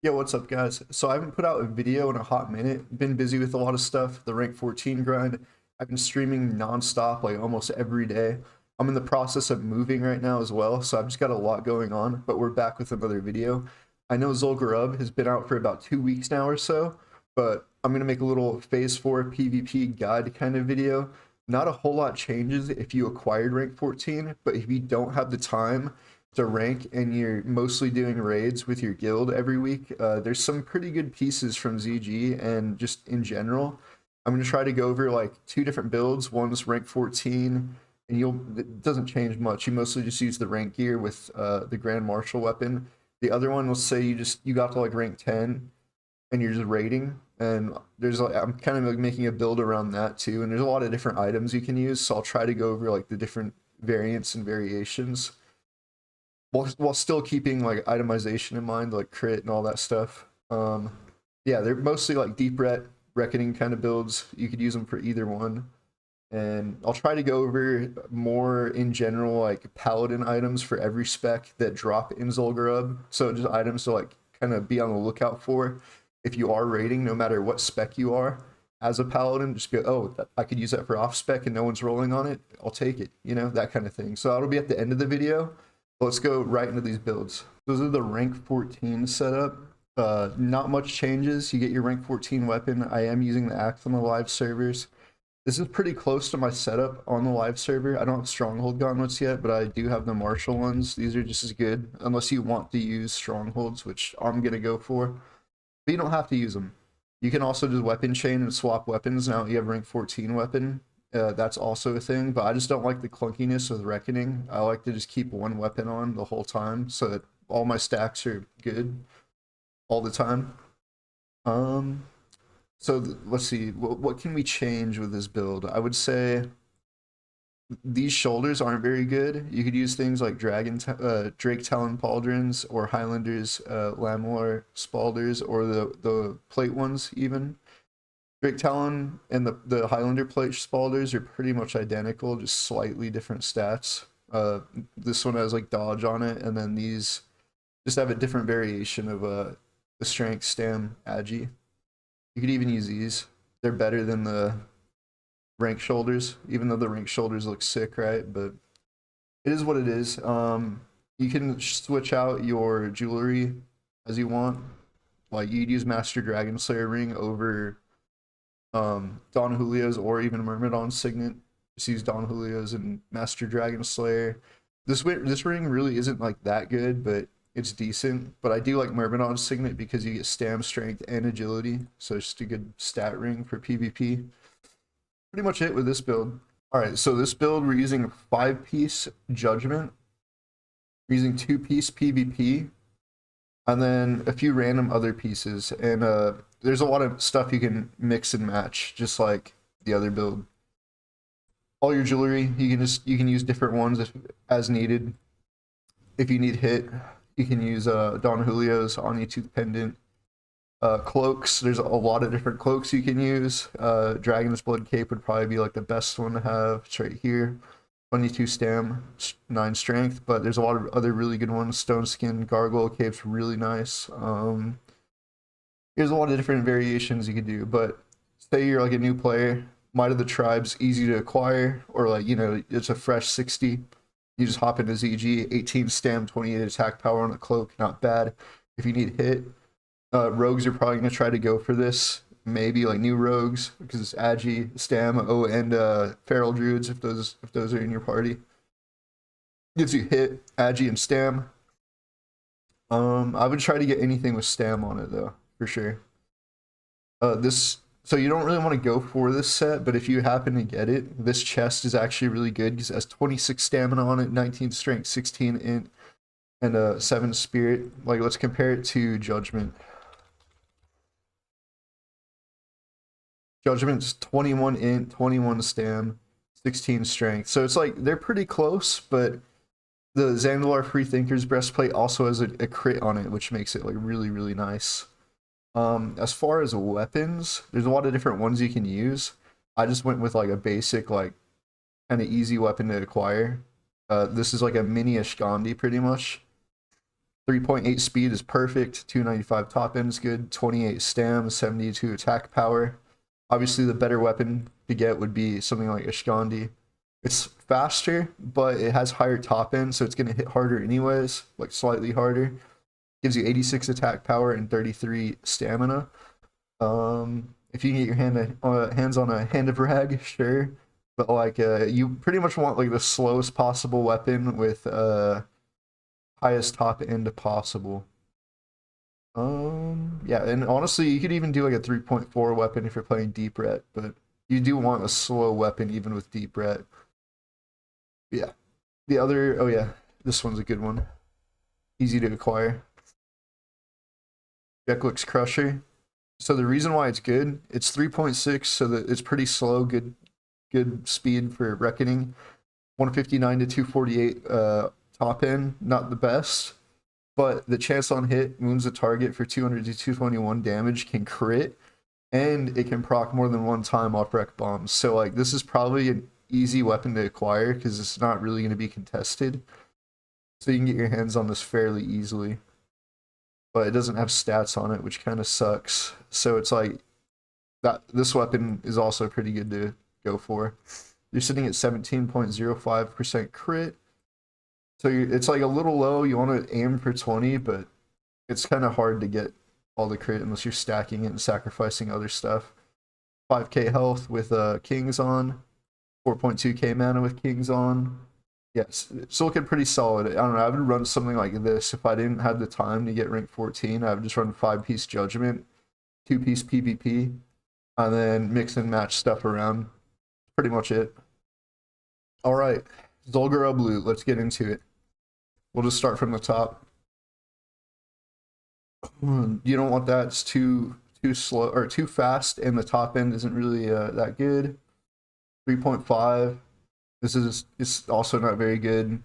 Yo, what's up, guys? So I haven't put out a video in a hot minute. Been busy with a lot of stuff. The rank 14 grind. I've been streaming nonstop, like almost every day. I'm in the process of moving right now as well, so I've just got a lot going on. But we're back with another video. I know Zul'Gurub has been out for about 2 weeks now or so, but I'm gonna make a little Phase 4 PvP guide kind of video. Not a whole lot changes if you acquired rank 14, but if you don't have the time to rank and you're mostly doing raids with your guild every week, there's some pretty good pieces from ZG and just in general. I'm going to try to go over like two different builds. One's rank 14, and it doesn't change much. You mostly just use the rank gear with the Grand Marshal weapon. The other one will say you got to like rank 10 and you're just raiding, and there's like I'm kind of like making a build around that too, and there's a lot of different items you can use, so I'll try to go over like the different variants and variations while still keeping like itemization in mind, like crit and all that stuff. Yeah, they're mostly like deep reckoning kind of builds. You could use them for either one. And I'll try to go over more in general, like paladin items for every spec that drop in Zul'Gurub. So just items to like kind of be on the lookout for if you are raiding, no matter what spec you are as a paladin. Just go, oh, I could use that for off spec and no one's rolling on it. I'll take it, that kind of thing. So that'll be at the end of the video. Let's go right into these builds. Those are the rank 14 setup. Not much changes. You get your rank 14 weapon. I am using the axe on the live servers. This is pretty close to my setup on the live server. I don't have stronghold gauntlets yet, but I do have the martial ones. These are just as good, unless you want to use strongholds, which I'm gonna go for. But you don't have to use them. You can also just weapon chain and swap weapons. Now you have rank 14 weapon. That's also a thing, but I just don't like the clunkiness with reckoning. I like to just keep one weapon on the whole time so that all my stacks are good all the time. Let's see, what can we change with this build? I would say these shoulders aren't very good. You could use things like Drake Talon Pauldrons or Highlanders Lamor Spalders, or the plate ones even. Drake Talon and the Highlander plate Spalders are pretty much identical, just slightly different stats. This one has like dodge on it, and then these just have a different variation of the strength, stam, agi. You could even use these. They're better than the rank shoulders, even though the rank shoulders look sick, right? But it is what it is. You can switch out your jewelry as you want. Like you'd use Master Dragon Slayer ring over Don Julio's or even Myrmidon's signet. Just use Don Julio's and Master Dragon Slayer. This ring really isn't like that good, but it's decent. But I do like Myrmidon's signet because you get stam, strength, and agility. So it's just a good stat ring for PvP. Pretty much it with this build. Alright, so this build we're using a 5-piece Judgment. We're using 2-piece PvP. And then a few random other pieces. And there's a lot of stuff you can mix and match, just like the other build. All your jewelry, you can use different ones as needed. If you need hit, you can use Don Julio's Tooth Pendant. Cloaks, there's a lot of different cloaks you can use. Dragon's Blood Cape would probably be like the best one to have. It's right here. 22 stam, 9 strength, but there's a lot of other really good ones. Stone Skin Gargoyle Cape's really nice. There's a lot of different variations you could do, but say you're like a new player, Might of the Tribe's easy to acquire, or like, it's a fresh 60. You just hop into ZG, 18 stam, 28 attack power on a cloak, not bad. If you need hit, rogues are probably going to try to go for this. Maybe like new rogues, because it's agi, stam, and feral druids if those are in your party. Gives you hit, agi, and stam. I would try to get anything with stam on it though, for sure. So you don't really want to go for this set, but if you happen to get it, this chest is actually really good because it has 26 stamina on it, 19 strength, 16 int, and 7 spirit. Like, let's compare it to Judgment. Judgment's 21 int, 21 stam, 16 strength. So it's like they're pretty close, but the Zandalar Freethinker's breastplate also has a crit on it, which makes it like really, really nice. As far as weapons, there's a lot of different ones you can use. I just went with like a basic, like kind of easy weapon to acquire. This is like a mini Ashgandi pretty much. 3.8 speed is perfect. 295 top end is good. 28 stam, 72 attack power. Obviously, the better weapon to get would be something like a Shkandi. It's faster, but it has higher top end, so it's going to hit harder anyways, like slightly harder. Gives you 86 attack power and 33 stamina. If you can get your hands on a hand of rag, sure. But like you pretty much want like the slowest possible weapon with highest top end possible. Yeah, and honestly, you could even do like a 3.4 weapon if you're playing deep ret, but you do want a slow weapon even with deep ret. Yeah. The other, oh yeah, this one's a good one. Easy to acquire. Jekyll's Crusher. So the reason why it's good, it's 3.6, so that it's pretty slow, good speed for Reckoning. 159 to 248 top end, not the best, but the chance on hit wounds a target for 200 to 221 damage, can crit, and it can proc more than one time off rec bombs. So like this is probably an easy weapon to acquire because it's not really going to be contested. So you can get your hands on this fairly easily. But it doesn't have stats on it, which kind of sucks. So it's like that this weapon is also pretty good to go for. You're sitting at 17.05% crit. So it's like a little low. You want to aim for 20, but it's kind of hard to get all the crit unless you're stacking it and sacrificing other stuff. 5k health with Kings on. 4.2k mana with Kings on. Yes, it's looking pretty solid. I don't know, I would run something like this if I didn't have the time to get rank 14. I would just run 5-piece Judgment, 2-piece PvP, and then mix and match stuff around. Pretty much it. Alright, Zul'Gurub loot, let's get into it. We'll just start from the top. You don't want that, it's too slow, or too fast, and the top end isn't really that good. 3.5. This is also not very good.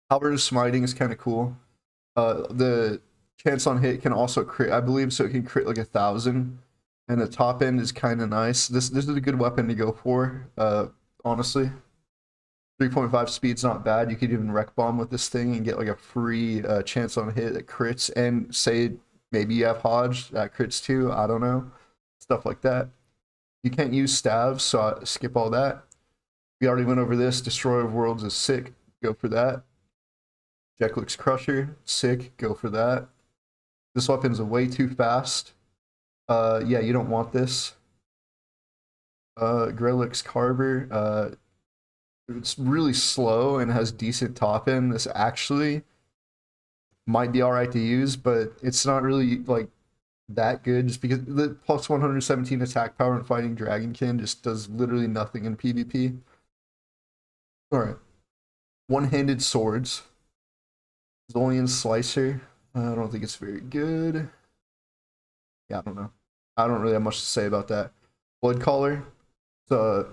Halberd of Smiting is kind of cool. The chance on hit can also crit, I believe, so it can crit like 1,000. And the top end is kind of nice. This is a good weapon to go for, honestly. 3.5 speed's not bad. You could even wreck bomb with this thing and get like a free chance on hit that crits. And say maybe you have Hodge that crits too. I don't know. Stuff like that. You can't use stabs, so I skip all that. We already went over this. Destroyer of Worlds is sick. Go for that. Jekyll's Crusher, sick. Go for that. This weapon's way too fast. Yeah, you don't want this. Grelix Carver. It's really slow and has decent top end. This actually might be alright to use, but it's not really like that good just because the plus 117 attack power and fighting Dragonkin just does literally nothing in PvP. Alright. One-handed swords. Zolian Slicer. I don't think it's very good. Yeah, I don't know. I don't really have much to say about that. Blood Caller. It's a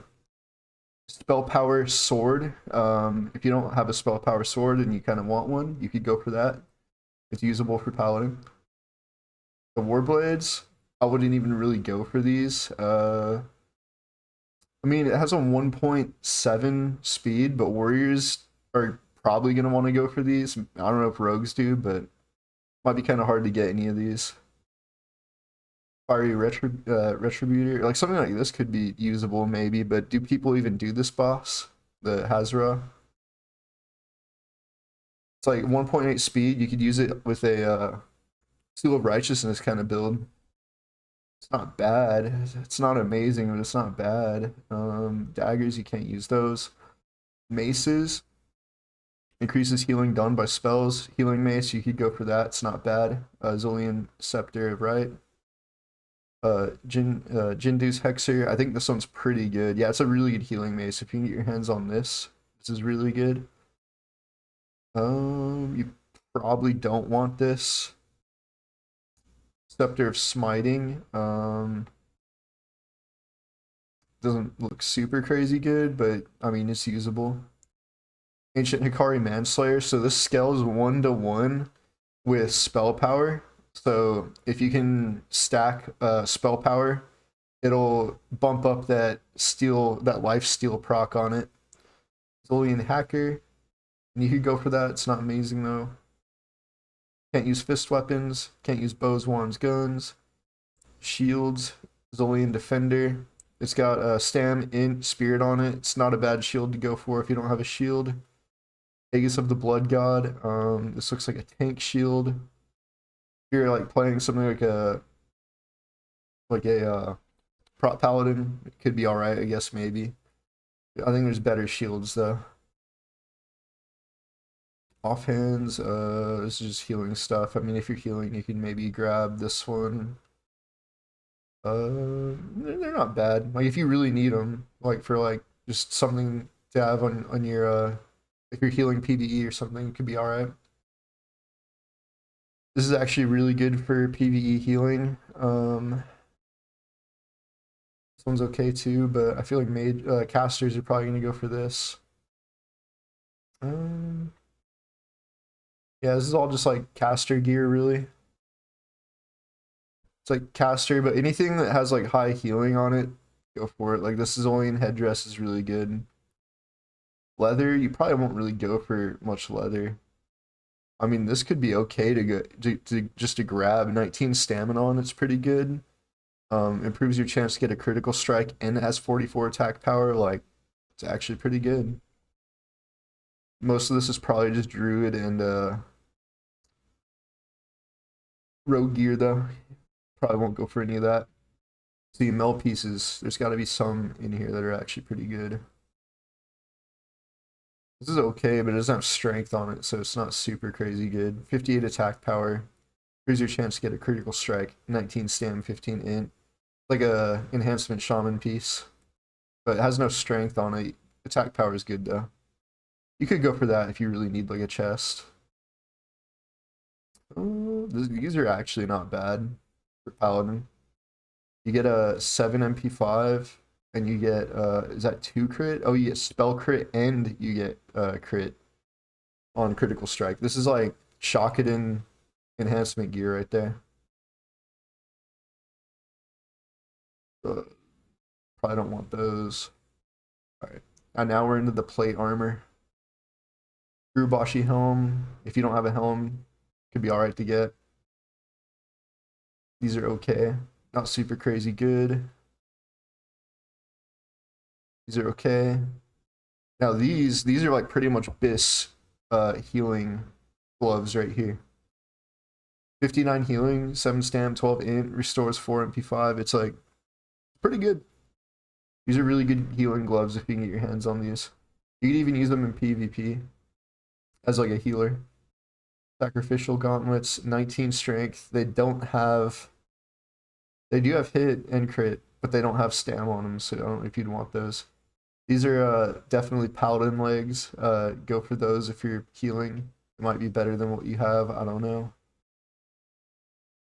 spell power sword. If you don't have a spell power sword and you kind of want one, you could go for that. It's usable for Paladin. The Warblades. I wouldn't even really go for these. I mean, it has a 1.7 speed, but warriors are probably going to want to go for these. I don't know if rogues do, but it might be kind of hard to get any of these. Fiery Retributor, like something like this could be usable maybe, but do people even do this boss? The Hazra? It's like 1.8 speed. You could use it with a Seal of Righteousness kind of build. It's not bad. It's not amazing, but it's not bad. Daggers, you can't use those. Maces. Increases healing done by spells. Healing mace, you could go for that. It's not bad. Zolian Scepter of Right. Jindu's Hexer. I think this one's pretty good. Yeah, it's a really good healing mace. If you can get your hands on this, this is really good. You probably don't want this. Scepter of Smiting. Doesn't look super crazy good, but I mean it's usable. Ancient Hikari Manslayer. So this scales 1-to-1 with spell power. So if you can stack spell power, it'll bump up that life steal proc on it. Zolian Hacker. And you could go for that. It's not amazing though. Can't use fist weapons. Can't use bows, wands, guns. Shields. Zolian Defender. It's got a Stam, Int, Spirit on it. It's not a bad shield to go for if you don't have a shield. Aegis of the Blood God. This looks like a tank shield. If you're like playing something like a prop paladin, it could be alright, I guess, maybe. I think there's better shields though. Offhands, this is just healing stuff. I mean, if you're healing, you can maybe grab this one. They're not bad. Like if you really need them, like for like just something to have on your if you're healing PvE or something, it could be alright. This is actually really good for PvE healing. This one's okay too, but I feel like casters are probably gonna go for this. Yeah, this is all just like caster gear, really. It's like caster, but anything that has like high healing on it, go for it. Like this Zolian headdress is really good. Leather, you probably won't really go for much leather. I mean, this could be okay to go just to grab. 19 stamina on it's pretty good. Improves your chance to get a critical strike and it has 44 attack power. Like, it's actually pretty good. Most of this is probably just druid and rogue gear though. Probably won't go for any of that. See, mel pieces, there's got to be some in here that are actually pretty good. This is okay, but it doesn't have strength on it, so it's not super crazy good. 58 attack power. Here's your chance to get a critical strike. 19 stam, 15 int. Like a enhancement shaman piece. But it has no strength on it. Attack power is good though. You could go for that if you really need like a chest. These are actually not bad for Paladin. You get a 7 MP5 and you get is that 2 crit? Oh, you get spell crit and you get crit on critical strike. This is like Shockedin enhancement gear right there. Probably don't want those. Alright. And now we're into the plate armor. Urubashi helm. If you don't have a helm, could be alright to get. These are okay. Not super crazy good. These are okay. Now these are like pretty much BIS healing gloves right here. 59 healing, 7 stam, 12 int, restores 4 MP5. It's like pretty good. These are really good healing gloves if you can get your hands on these. You can even use them in PvP as like a healer. Sacrificial gauntlets, 19 strength. They do have hit and crit, but they don't have stam on them, so I don't know if you'd want those. These are definitely paladin legs. Go for those if you're healing. It might be better than what you have. I don't know.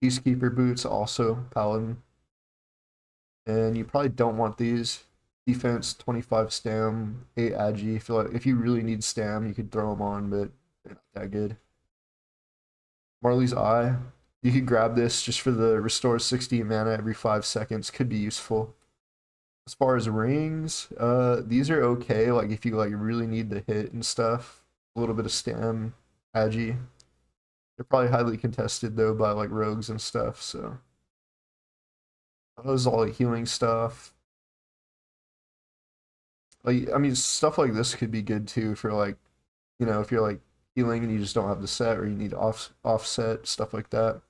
Peacekeeper boots, also paladin. And you probably don't want these. Defense, 25 stam, 8 agi. If you really need stam, you could throw them on, but they're not that good. Marley's Eye. You could grab this just for the restore 60 mana every 5 seconds. Could be useful. As far as rings, these are okay. Like if you like really need the hit and stuff, a little bit of stam, agi. They're probably highly contested though by like rogues and stuff. So those is all like healing stuff. Like I mean, stuff like this could be good too for like, you know, if you're like healing and you just don't have the set or you need offset stuff like that.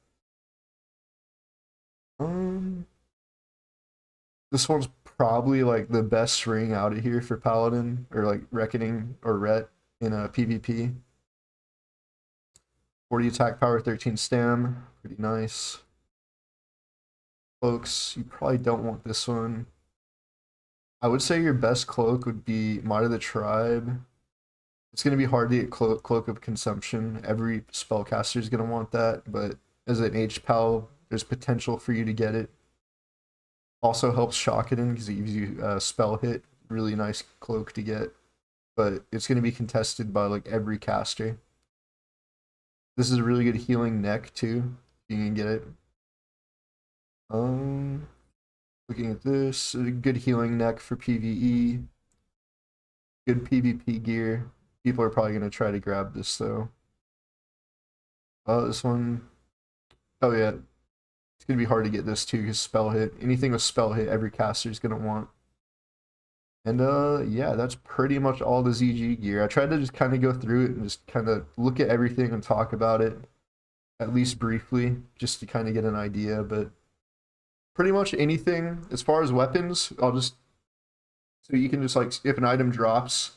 This one's probably like the best ring out of here for Paladin or like Reckoning or Ret in a PvP. 40 attack power, 13 stam, pretty nice. Cloaks, you probably don't want this one. I would say your best cloak would be Might of the Tribe. It's going to be hard to get Cloak of Consumption. Every spellcaster is going to want that, but as an H-Pal, there's potential for you to get it. Also helps Shockedin because it gives you spell hit. Really nice cloak to get, but it's going to be contested by like every caster. This is a really good healing neck too. You can get it. Looking at this, a good healing neck for PvE. Good PvP gear. People are probably going to try to grab this though. This one, oh yeah, it's gonna be hard to get this too because spell hit. Anything with spell hit, every caster is gonna want. And yeah, that's pretty much all the ZG gear. I tried to just kind of go through it and just kind of look at everything and talk about it, at least briefly, just to kind of get an idea. But pretty much anything as far as weapons, I'll just, so you can just like, if an item drops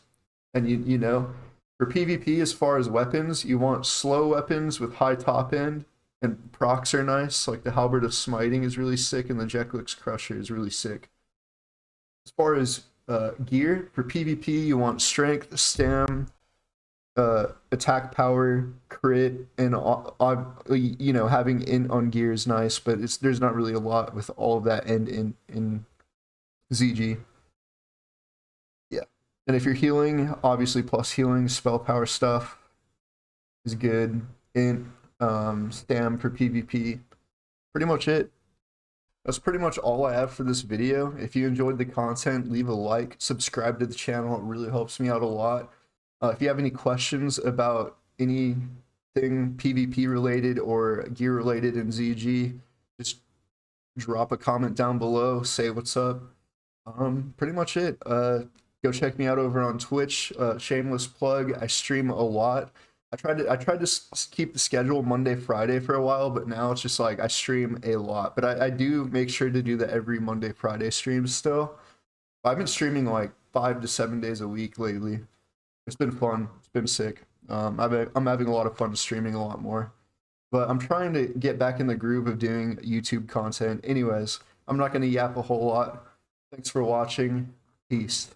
and you know, for PvP as far as weapons, you want slow weapons with high top end, and procs are nice. Like the Halberd of Smiting is really sick, and the Jeklix Crusher is really sick. As far as gear for PvP, you want strength, stam, attack power, crit, and you know, having int on gear is nice, but there's not really a lot with all of that end in ZG. Yeah, and if you're healing, obviously plus healing, spell power stuff is good. Int, stam for PvP. Pretty much it. That's pretty much all I have for this video. If you enjoyed the content, leave a like, subscribe to the channel. It really helps me out a lot. If you have any questions about anything PvP related or gear related in ZG, just drop a comment down below, say what's up. Pretty much it. Go check me out over on Twitch. Shameless plug. I stream a lot. I tried to keep the schedule Monday, Friday for a while, but now it's just like I stream a lot. But I do make sure to do the every Monday, Friday streams still. I've been streaming like 5 to 7 days a week lately. It's been fun. It's been sick. I'm having a lot of fun streaming a lot more. But I'm trying to get back in the groove of doing YouTube content. Anyways, I'm not going to yap a whole lot. Thanks for watching. Peace.